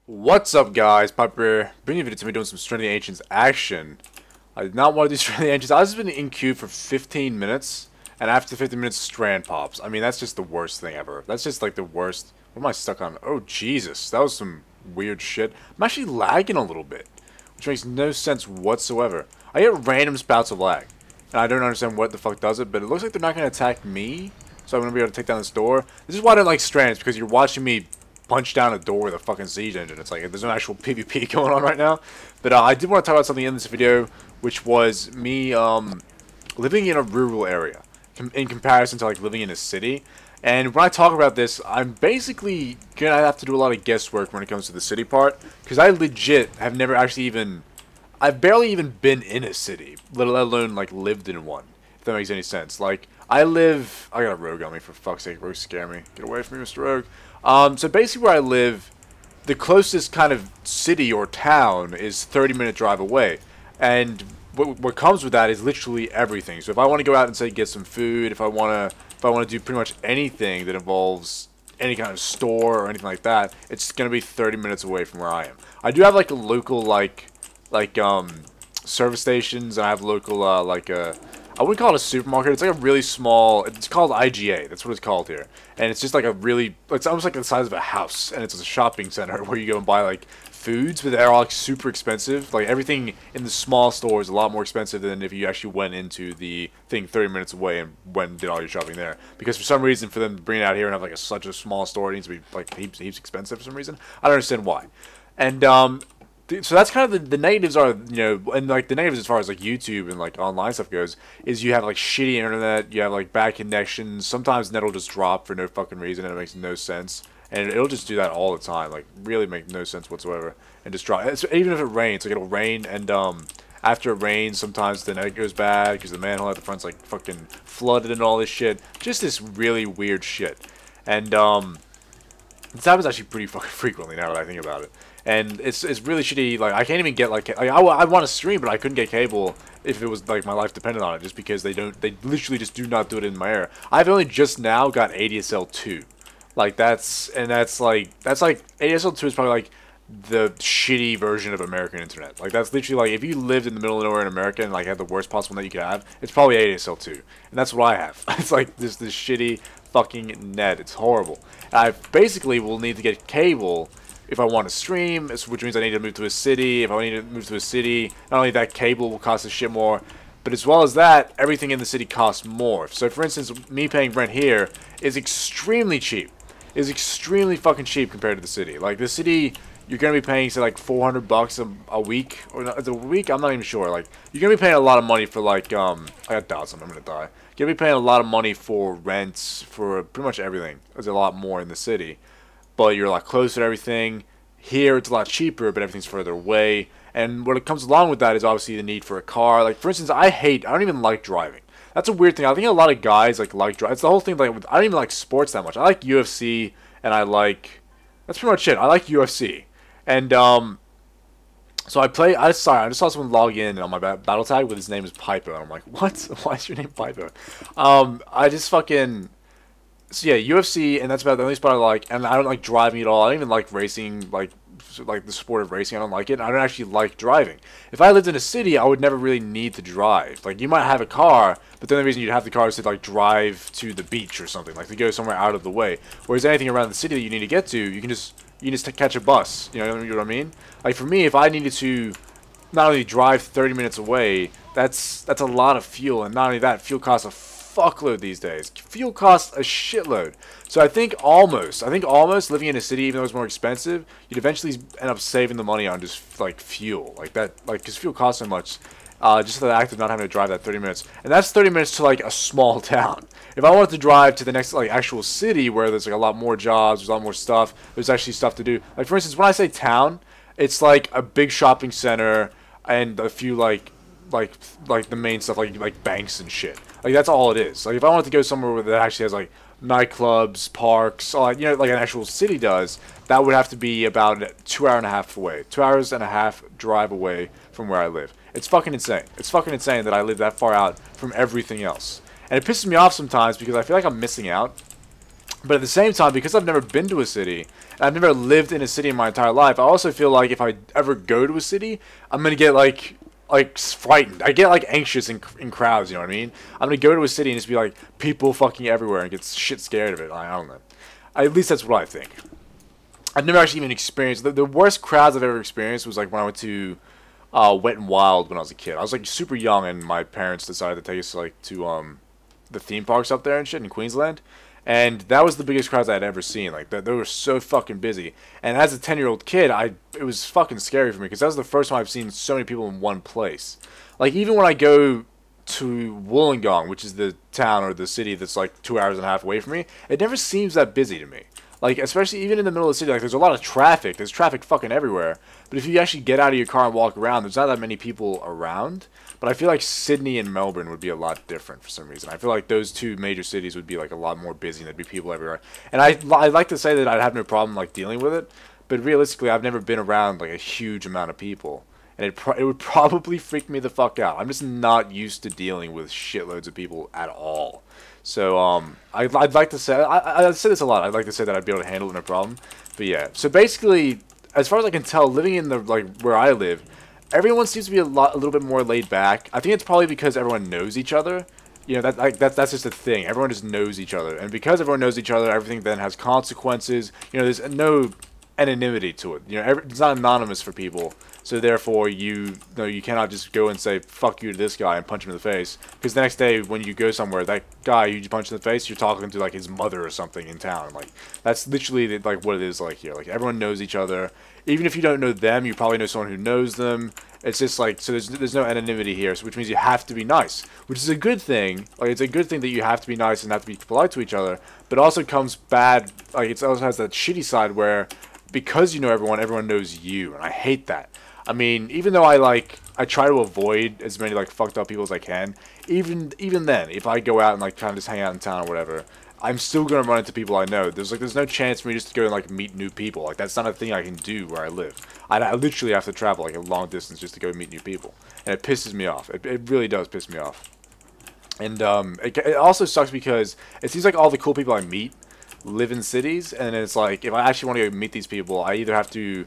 What's up, guys? Pypo here, bringing you a video to me doing some Strand of the Ancients action. I did not want to do Strand of the Ancients. I was just been in queue for 15 minutes, and after 15 minutes, Strand pops. I mean, that's just the worst thing ever. That's just like the worst. What am I stuck on? Oh, Jesus. That was some weird shit. I'm actually lagging a little bit, which makes no sense whatsoever. I get random spouts of lag, and I don't understand what the fuck does it, but it looks like they're not going to attack me, so I'm going to be able to take down this door. This is why I don't like Strands, because you're watching me punch down a door with a fucking siege engine. It's like there's no actual PvP going on right now. But I did want to talk about something in this video, which was me living in a rural area in comparison to like living in a city. And when I talk about this, I'm basically gonna have to do a lot of guesswork when it comes to the city part, because I legit have never actually I've barely even been in a city, let alone like lived in one. If that makes any sense. Like I got a rogue on me, for fuck's sake. Rogue scare me. Get away from me, Mr. Rogue. So basically where I live, the closest kind of city or town is 30-minute drive away. And what comes with that is literally everything. So if I want to go out and say get some food, if I want to do pretty much anything that involves any kind of store or anything like that, it's going to be 30 minutes away from where I am. I do have like a local service stations, and I have local I wouldn't call it a supermarket. It's like a really small. It's called IGA. That's what it's called here. And it's just like a really. It's almost like the size of a house, and it's a shopping center where you go and buy like foods, but they're all like super expensive. Like everything in the small store is a lot more expensive than if you actually went into the thing 30 minutes away and went and did all your shopping there. Because for some reason, for them to bring it out here and have like such a small store, it needs to be like heaps expensive for some reason. I don't understand why. And so that's kind of the negatives are, and like the negatives as far as like YouTube and like online stuff goes, is you have like shitty internet, you have like bad connections, sometimes net will just drop for no fucking reason and it makes no sense, and it'll just do that all the time, like really make no sense whatsoever, and just drop. Even if it rains, like it'll rain, and after it rains, sometimes the net goes bad because the manhole at the front's like fucking flooded and all this shit, just this really weird shit, and this happens actually pretty fucking frequently now that I think about it. And it's really shitty. Like I can't even get like I want to stream, but I couldn't get cable if it was like my life depended on it, just because they literally just do not do it in my area. I've only just now got ADSL 2. Like that's like ADSL 2 is probably like the shitty version of American internet. Like that's literally like if you lived in the middle of nowhere in America and like had the worst possible net you could have, it's probably ADSL 2. And that's what I have. It's like this shitty fucking net. It's horrible. And I basically will need to get cable if I want to stream, which means I need to move to a city. If I need to move to a city, not only that, cable will cost a shit more, but as well as that, everything in the city costs more. So for instance, me paying rent here is extremely cheap. Is extremely fucking cheap compared to the city. Like the city, you're gonna be paying say like $400 a week, or not, a week. I'm not even sure. Like you're gonna be paying a lot of money for like I got Dodson. I'm gonna die. You're gonna be paying a lot of money for rents, for pretty much everything. There's a lot more in the city, but you're a lot closer to everything. Here it's a lot cheaper, but everything's further away. And what comes along with that is obviously the need for a car. Like for instance, I don't even like driving. That's a weird thing. I think a lot of guys like drive. It's the whole thing. Like I don't even like sports that much. I like UFC, and that's pretty much it. I like UFC, and so I play. I just saw someone log in on my battle tag with his name is Pypo, and I'm like, what? Why is your name Pypo? I just fucking. So yeah, UFC, and that's about the only sport I like. And I don't like driving at all. I don't even like racing, like the sport of racing. I don't like it. I don't actually like driving. If I lived in a city, I would never really need to drive. Like you might have a car, but the only reason you'd have the car is to like drive to the beach or something, like to go somewhere out of the way. Whereas anything around the city that you need to get to, you can just catch a bus. You know what I mean? Like for me, if I needed to not only drive 30 minutes away, that's a lot of fuel, and not only that, fuel costs a fuckload these days. Fuel costs a shitload. So I think almost living in a city, even though it's more expensive, you'd eventually end up saving the money on just like fuel, like that, like because fuel costs so much. Just the act of not having to drive that 30 minutes, and that's 30 minutes to like a small town. If I wanted to drive to the next like actual city where there's like a lot more jobs, there's a lot more stuff, there's actually stuff to do. Like for instance, when I say town, it's like a big shopping center and a few like the main stuff like banks and shit. Like that's all it is. Like if I wanted to go somewhere where that actually has like nightclubs, parks, all like like an actual city does, that would have to be about 2.5 hours away. 2.5 hours drive away from where I live. It's fucking insane. It's fucking insane that I live that far out from everything else. And it pisses me off sometimes because I feel like I'm missing out. But at the same time, because I've never been to a city, and I've never lived in a city in my entire life, I also feel like if I ever go to a city, I'm gonna get like frightened. I get like anxious in crowds. You know what I mean? I'm gonna go to a city and just be like people fucking everywhere and get shit scared of it. I don't know. At least that's what I think. I've never actually even experienced the worst crowds I've ever experienced was like when I went to Wet and Wild when I was a kid. I was like super young, and my parents decided to take us like to the theme parks up there and shit in Queensland. And that was the biggest crowds I had ever seen. Like, they were so fucking busy. And as a 10-year-old kid, it was fucking scary for me because that was the first time I've seen so many people in one place. Like, even when I go to Wollongong, which is the town or the city that's like 2 hours and a half away from me, it never seems that busy to me. Like, especially even in the middle of the city, like, there's a lot of traffic. There's traffic fucking everywhere. But if you actually get out of your car and walk around, there's not that many people around. But I feel like Sydney and Melbourne would be a lot different for some reason. I feel like those two major cities would be like a lot more busy and there'd be people everywhere. And I'd like to say that I'd have no problem like dealing with it, but realistically, I've never been around like a huge amount of people, and it would probably freak me the fuck out. I'm just not used to dealing with shitloads of people at all. So I'd like to say I say this a lot. I'd like to say that I'd be able to handle it no problem. But yeah, so basically, as far as I can tell, living in the like where I live, everyone seems to be a little bit more laid back. I think it's probably because everyone knows each other. You know, that's just a thing. Everyone just knows each other, and because everyone knows each other, everything then has consequences. You know, there's no anonymity to it. You know, it's not anonymous for people. So therefore, you cannot just go and say "fuck you" to this guy and punch him in the face. Because the next day, when you go somewhere, that guy you punch in the face, you're talking to like his mother or something in town. Like that's literally like what it is like here. Like everyone knows each other. Even if you don't know them, you probably know someone who knows them. It's just like, so there's no anonymity here, so which means you have to be nice, which is a good thing. Like, it's a good thing that you have to be nice and have to be polite to each other, but also comes bad, like, it also has that shitty side where, because you know everyone, everyone knows you, and I hate that. I mean, even though I try to avoid as many, like, fucked up people as I can, even then, if I go out and, like, kind of just hang out in town or whatever, I'm still going to run into people I know. There's no chance for me just to go and, like, meet new people. Like, that's not a thing I can do where I live. I literally have to travel, like, a long distance just to go meet new people. And it pisses me off. It really does piss me off. And, it also sucks because it seems like all the cool people I meet live in cities, and it's like, if I actually want to go meet these people, I either have to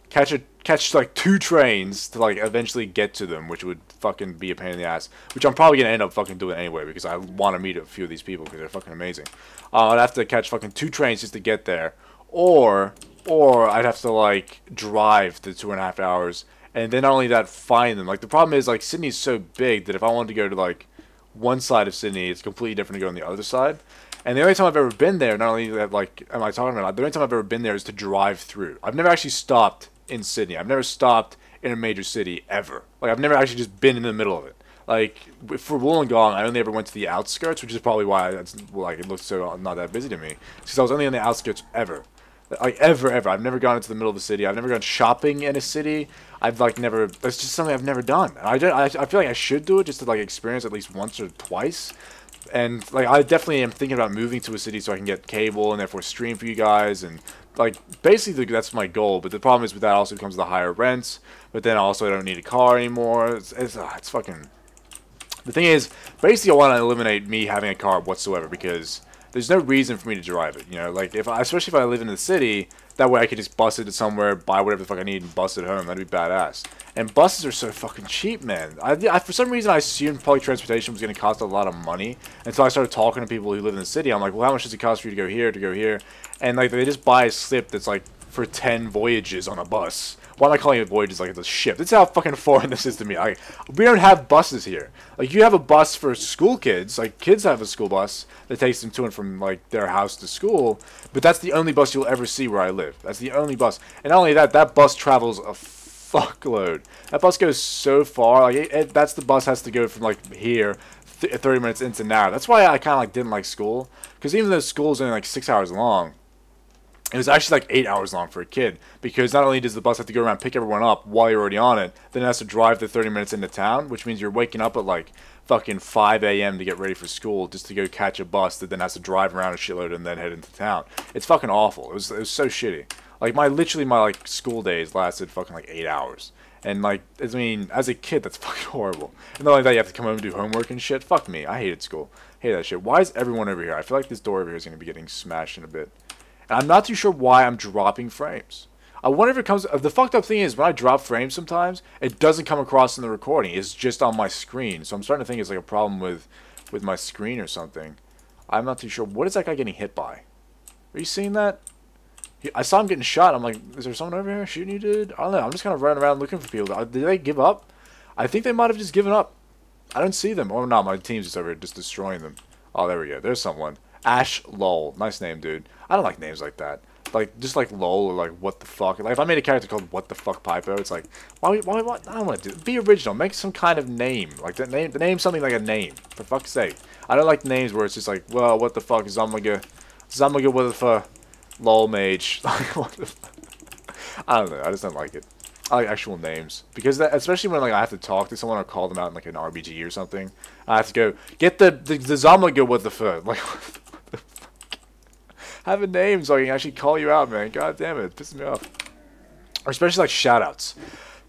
catch like 2 trains to like eventually get to them, which would fucking be a pain in the ass, which I'm probably gonna end up fucking doing anyway because I want to meet a few of these people because they're fucking amazing. I'd have to catch fucking 2 trains just to get there, or I'd have to like drive the 2.5 hours, and then not only that, find them. Like the problem is like Sydney's so big that if I wanted to go to like one side of Sydney, it's completely different to go on the other side. And the only time I've ever been there, not only that, like, am I talking about, the only time I've ever been there is to drive through. I've never actually stopped in Sydney. I've never stopped in a major city ever. Like, I've never actually just been in the middle of it. Like, for Wollongong, I only ever went to the outskirts, which is probably why it looked so not that busy to me. Because I was only on the outskirts ever. Like, ever. I've never gone into the middle of the city. I've never gone shopping in a city. I've, like, never, that's just something I've never done. And I feel like I should do it just to, like, experience at least once or twice. And, like, I definitely am thinking about moving to a city so I can get cable and therefore stream for you guys. And, like, basically that's my goal. But the problem is with that also comes the higher rents. But then also I don't need a car anymore. It's fucking... The thing is, basically I want to eliminate me having a car whatsoever because there's no reason for me to drive it. You know, like, especially if I live in the city, that way I could just bus it to somewhere, buy whatever the fuck I need, and bus it home. That'd be badass. And buses are so fucking cheap, man. For some reason, I assumed public transportation was going to cost a lot of money until I started talking to people who live in the city. I'm like, well, how much does it cost for you to go here? And, like, they just buy a slip that's, like, for 10 voyages on a bus. Why am I calling it voyages like it's a ship? That's how fucking foreign this is to me. We don't have buses here. Like, you have a bus for school kids. Like, kids have a school bus that takes them to and from, like, their house to school. But that's the only bus you'll ever see where I live. That's the only bus. And not only that, that bus travels a fuckload. That bus goes so far. Like, that's the bus has to go from, like, here 30 minutes into now. That's why I kind of, like, didn't like school. Because even though school is only, like, 6 hours long, it was actually like 8 hours long for a kid, because not only does the bus have to go around and pick everyone up while you're already on it, then it has to drive the 30 minutes into town, which means you're waking up at like fucking 5 a.m. to get ready for school just to go catch a bus that then has to drive around a shitload and then head into town. It's fucking awful. It was so shitty. Like, literally my like school days lasted fucking like 8 hours. And, like, I mean, as a kid, that's fucking horrible. And not only that, you have to come home and do homework and shit. Fuck me. I hated school. Hate that shit. Why is everyone over here? I feel like this door over here is going to be getting smashed in a bit. And I'm not too sure why I'm dropping frames. I wonder if it comes... The fucked up thing is, when I drop frames sometimes, it doesn't come across in the recording. It's just on my screen. So I'm starting to think it's like a problem with my screen or something. I'm not too sure. What is that guy getting hit by? Are you seeing that? I saw him getting shot. I'm like, is there someone over here shooting you, dude? I don't know. I'm just kind of running around looking for people. Did they give up? I think they might have just given up. I don't see them. Oh, no, my team's just over here just destroying them. Oh, there we go. There's someone. Ash Lol. Nice name, dude. I don't like names like that. Like, just like Lol or like what the fuck. Like, if I made a character called What the Fuck Pypo, it's like, why, I don't want to do it. Be original. Make some kind of name. Like, the name something like a name. For fuck's sake. I don't like names where it's just like, well, what the fuck is Zamaga, what the fuck, Lol Mage. Like, what the fuck? I don't know. I just don't like it. I like actual names because that, especially when like I have to talk to someone or call them out in like an RPG or something, I have to go get the Zamaga with the fuck. Like, what the fuck? Have a name so I can actually call you out, man. God damn it, it pisses me off. Or especially like shoutouts.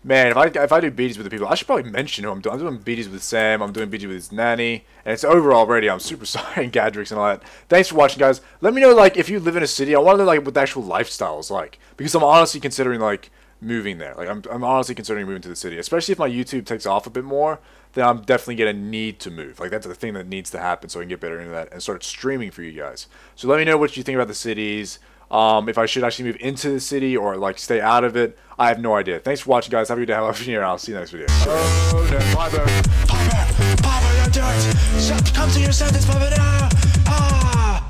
Man, if I do BDs with the people, I should probably mention who I'm doing. I'm doing BDs with Sam. I'm doing BDs with his nanny, and it's over already. I'm super sorry, and Gadrix and all that. Thanks for watching, guys. Let me know like if you live in a city. I want to know like what the actual lifestyle is like because I'm honestly considering like moving there. Like I'm honestly considering moving to the city, especially if my YouTube takes off a bit more. Then I'm definitely gonna need to move. Like that's the thing that needs to happen so I can get better into that and start streaming for you guys. So let me know what you think about the cities. If I should actually move into the city or like stay out of it, I have no idea. Thanks for watching, guys. Have a good day. Have a good I'll see you next video. Oh, no, Pypo, don't do it. Come to your senses, Pypo now. Ah,